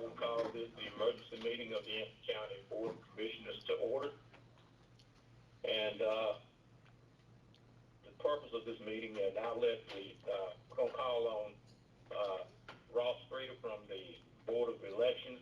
will call this the emergency meeting of the Anson County Board of Commissioners to order. And the purpose of this meeting, and I'll let we're going to call on Ross Streeter from the Board of Elections,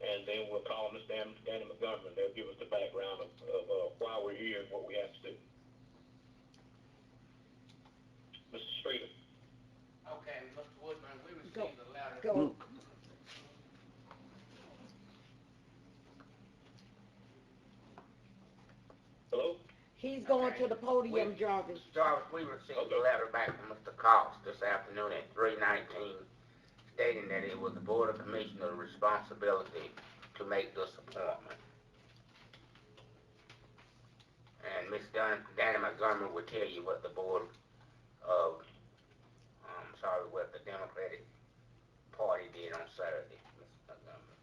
and then we'll call Ms. Danny Montgomery. They'll give us the background of why we're here and what we have to do. Mr. Streeter. Okay, Mr. Woodburn, we Go. received a letter. Go. Hello? He's going to the podium, Jarvis. Jarvis, we received a letter back from Mr. Cox this afternoon at 3:19, stating that it was the Board of Commissioners' responsibility to make this appointment. And Ms. Danny Montgomery will tell you what the Board of, what the Democratic Party did on Saturday, Ms. Montgomery.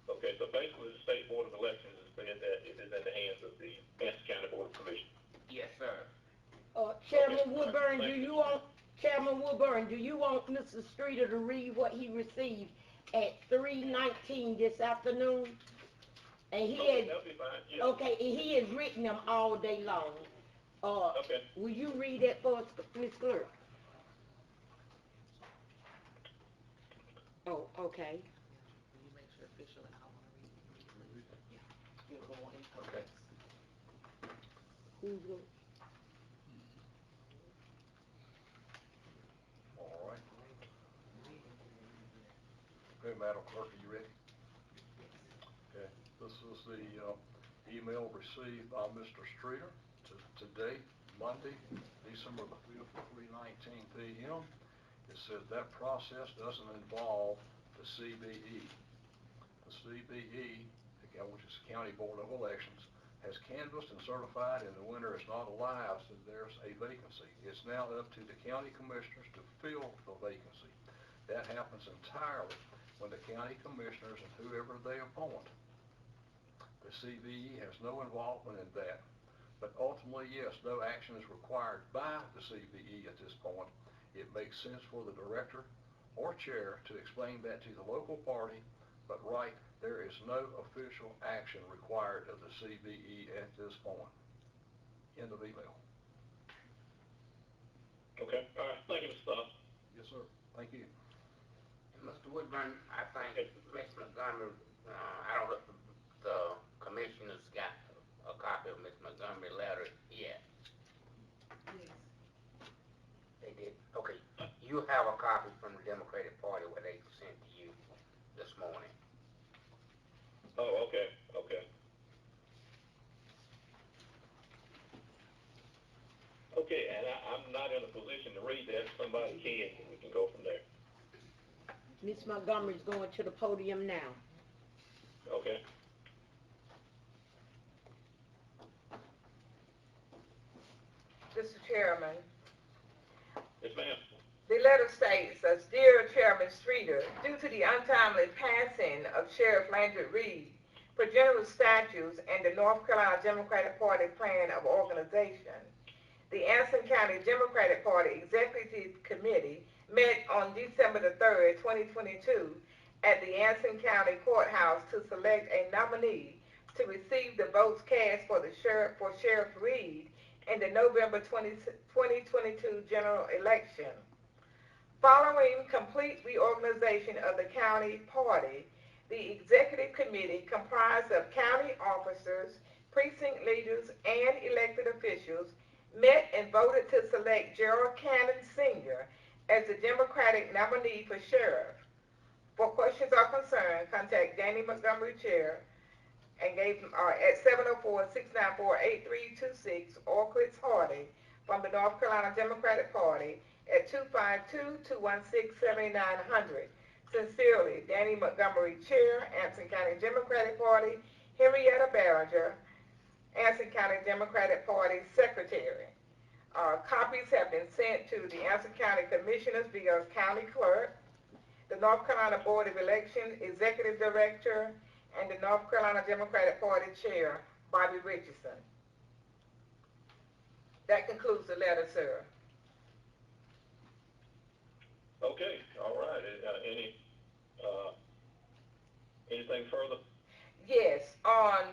Okay, so basically the State Board of Elections has said that it is in the hands of the Anson County Board of Commissioners. Yes, sir. Chairman Woodburn, Chairman Woodburn, do you want Mr. Streeter to read what he received at 3:19 this afternoon? And he Okay, had, that'll be fine, yeah. okay, and he has written them all day long. Okay. Will you read that for us, Ms. Clerk? Oh, okay. Okay. Who's going? All right. Okay, Madam Clerk, are you ready? Okay, this is the email received by Mr. Streeter today, Monday, December the 5th, 3:19 p.m. It says that process doesn't involve the CBE. The CBE, which is County Board of Elections, has canvassed and certified, and the winner is not alive, so there's a vacancy. It's now up to the county commissioners to fill the vacancy. That happens entirely when the county commissioners and whoever they appoint. The CBE has no involvement in that, but ultimately, yes, no action is required by the CBE at this point. It makes sense for the director or chair to explain that to the local party, but right, there is no official action required of the CBE at this point. End of email. Okay, all right, thank you, Mr. Stoss. Yes, sir. Thank you. And Mr. Woodburn, I think Ms. Montgomery, I don't know if the commissioners got a copy of Ms. Montgomery's letter yet. Yes. They did? Okay. You have a copy from the Democratic Party what they sent to you this morning. Oh, okay, okay. Okay, and I'm not in a position to read that. If somebody can, we can go from there. Ms. Montgomery's going to the podium now. Okay. Mr. Chairman, Yes, ma'am. the letter states, as Dear Chairman Streeter, due to the untimely passing of Sheriff Landry Reed, per general statutes and the North Carolina Democratic Party plan of organization, the Anson County Democratic Party Executive Committee met on December the 3rd, 2022 at the Anson County Courthouse to select a nominee to receive the votes cast for Sheriff Reed in the November 2022 general election. Following complete reorganization of the county party, the executive committee, comprised of county officers, precinct leaders, and elected officials, met and voted to select Gerald Cannon Sr. as the Democratic nominee for sheriff. For questions or concerns, contact Danny Montgomery Chair and gave at 704-694-8326 or Chris Hardy from the North Carolina Democratic Party at 252-216-7900. Sincerely, Danny Montgomery Chair, Anson County Democratic Party, Henrietta Barringer, Anson County Democratic Party Secretary. Copies have been sent to the Anson County Commissioners via County Clerk, the North Carolina Board of Elections Executive Director, and the North Carolina Democratic Party Chair, Bobby Richardson. That concludes the letter, sir. Okay, all right. Any Anything further? Yes, on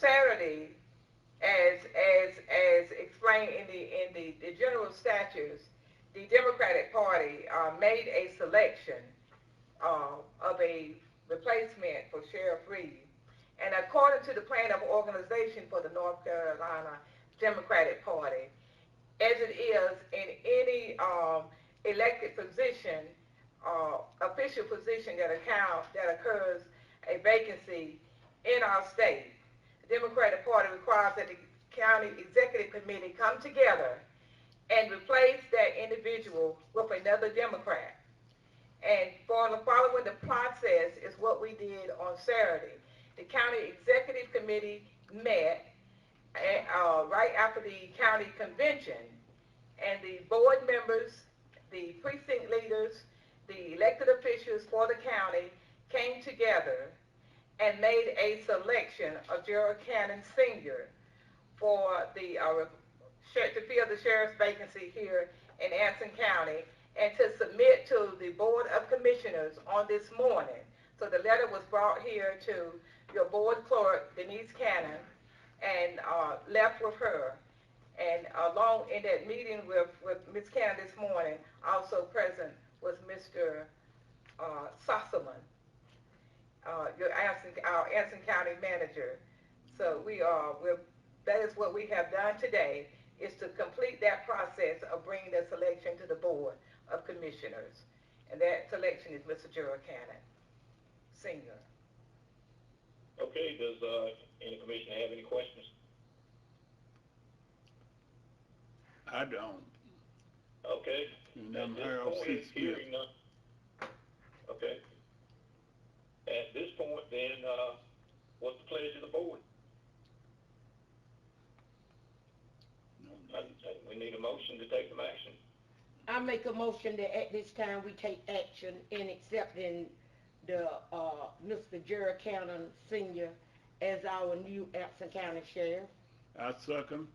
Saturday, as explained in the general statutes, the Democratic Party made a selection of a replacement for Sheriff Reed. And according to the plan of organization for the North Carolina Democratic Party, as it is in any elected position, official position that occurs a vacancy in our state, the Democratic Party requires that the county executive committee come together and replace that individual with another Democrat. And following the process is what we did on Saturday. The county executive committee met right after the county convention, and the board members, the precinct leaders, the elected officials for the county came together and made a selection of Gerald Cannon Sr. for the to fill the sheriff's vacancy here in Anson County, and to submit to the Board of Commissioners on this morning. So the letter was brought here to your board clerk, Denise Cannon, and left with her. And along in that meeting with Ms. Cannon this morning, also present was Mr. Sossaman, our Anson County manager. So that is what we have done today, is to complete that process of bringing the selection to the Board of Commissioners. And that selection is Mr. Gerald Cannon, Sr. Okay, does any commissioner have any questions? I don't. Okay. And At I'm this Harold point, C. Smith. hearing none. Okay. At this point, then, what's the pleasure of the board? We need a motion to take some action. I make a motion that at this time we take action in accepting the, Mr. Gerald Cannon Sr. as our new Anson County Sheriff. I second.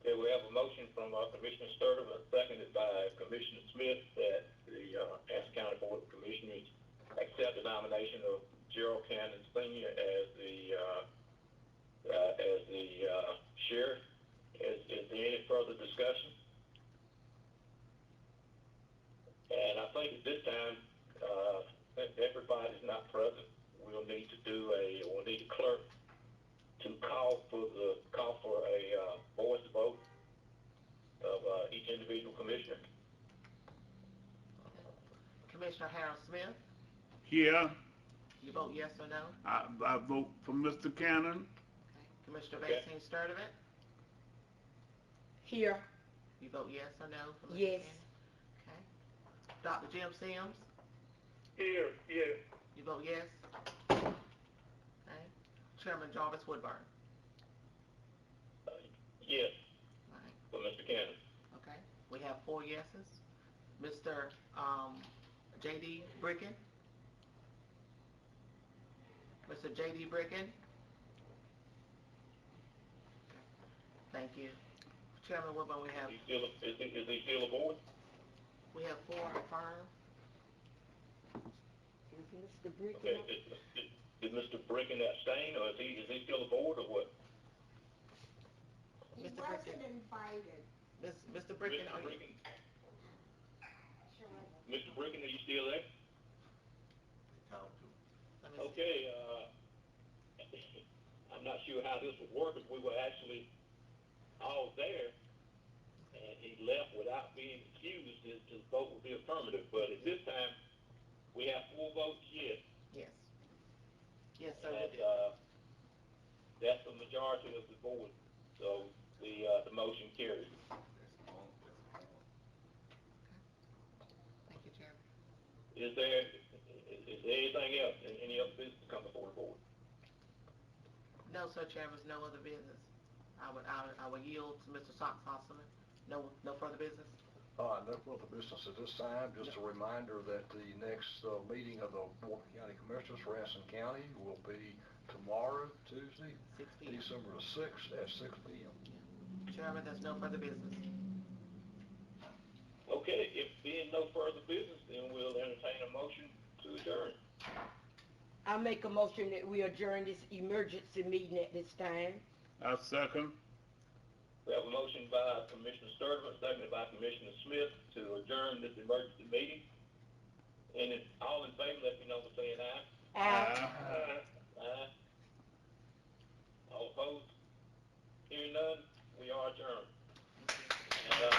Okay, we have a motion from Commissioner Sturtevant, seconded by Commissioner Smith, that the Anson County Board of Commissioners accept the nomination of Gerald Cannon Sr. as the sheriff. Is there any further discussion? And I think at this time, since everybody's not present, we'll need the clerk to call for a voice vote of each individual commissioner. Commissioner Harold Smith, Here, you vote yes or no? I vote for Mr. Cannon. Okay. Commissioner Okay. Maxine Sturtevant, Here. you vote yes or no? For Mr. Yes. Cannon? Okay. Dr. Jim Sims, Here, yes. you vote yes? Okay. Chairman Jarvis Woodburn, Yes, all right, for Mr. Cannon. okay. We have 4 yeses. Mr. J.D. Bricken? Mr. J.D. Bricken? Thank you. Chairman Woodburn, we have Is he still aboard? 4 affirm. Is Mr. Bricken? Okay, did Mr. Bricken abstain, or is he still aboard, or what? Mr. Bricken. invited. Mr. Bricken, Mr. are you? Bricken? Mr. Bricken, are you still there? Let me see. Okay, I'm not sure how this would work if we were actually all there and he left without being excused, his vote would be affirmative. But at this time, we have 4 votes yes, Yes. Yes, sir. we and do. that's the majority of the board. So the motion carries. Thank you, Chairman. Is there anything else, any other business to come before the board? No, sir, Chairman, no other business. I would yield to Mr. Sossaman. No further business? No further business at this time. Just a reminder that the next meeting of the Board of County Commissioners for Anson County will be tomorrow, Tuesday, 6 p.m. December the 6th at 6 p.m. Chairman, there's no further business. Okay, if being no further business, then we'll entertain a motion to adjourn. I make a motion that we adjourn this emergency meeting at this time. I second. We have a motion by Commissioner Sturtevant, seconded by Commissioner Smith to adjourn this emergency meeting. And if all in favor, let me know by saying aye.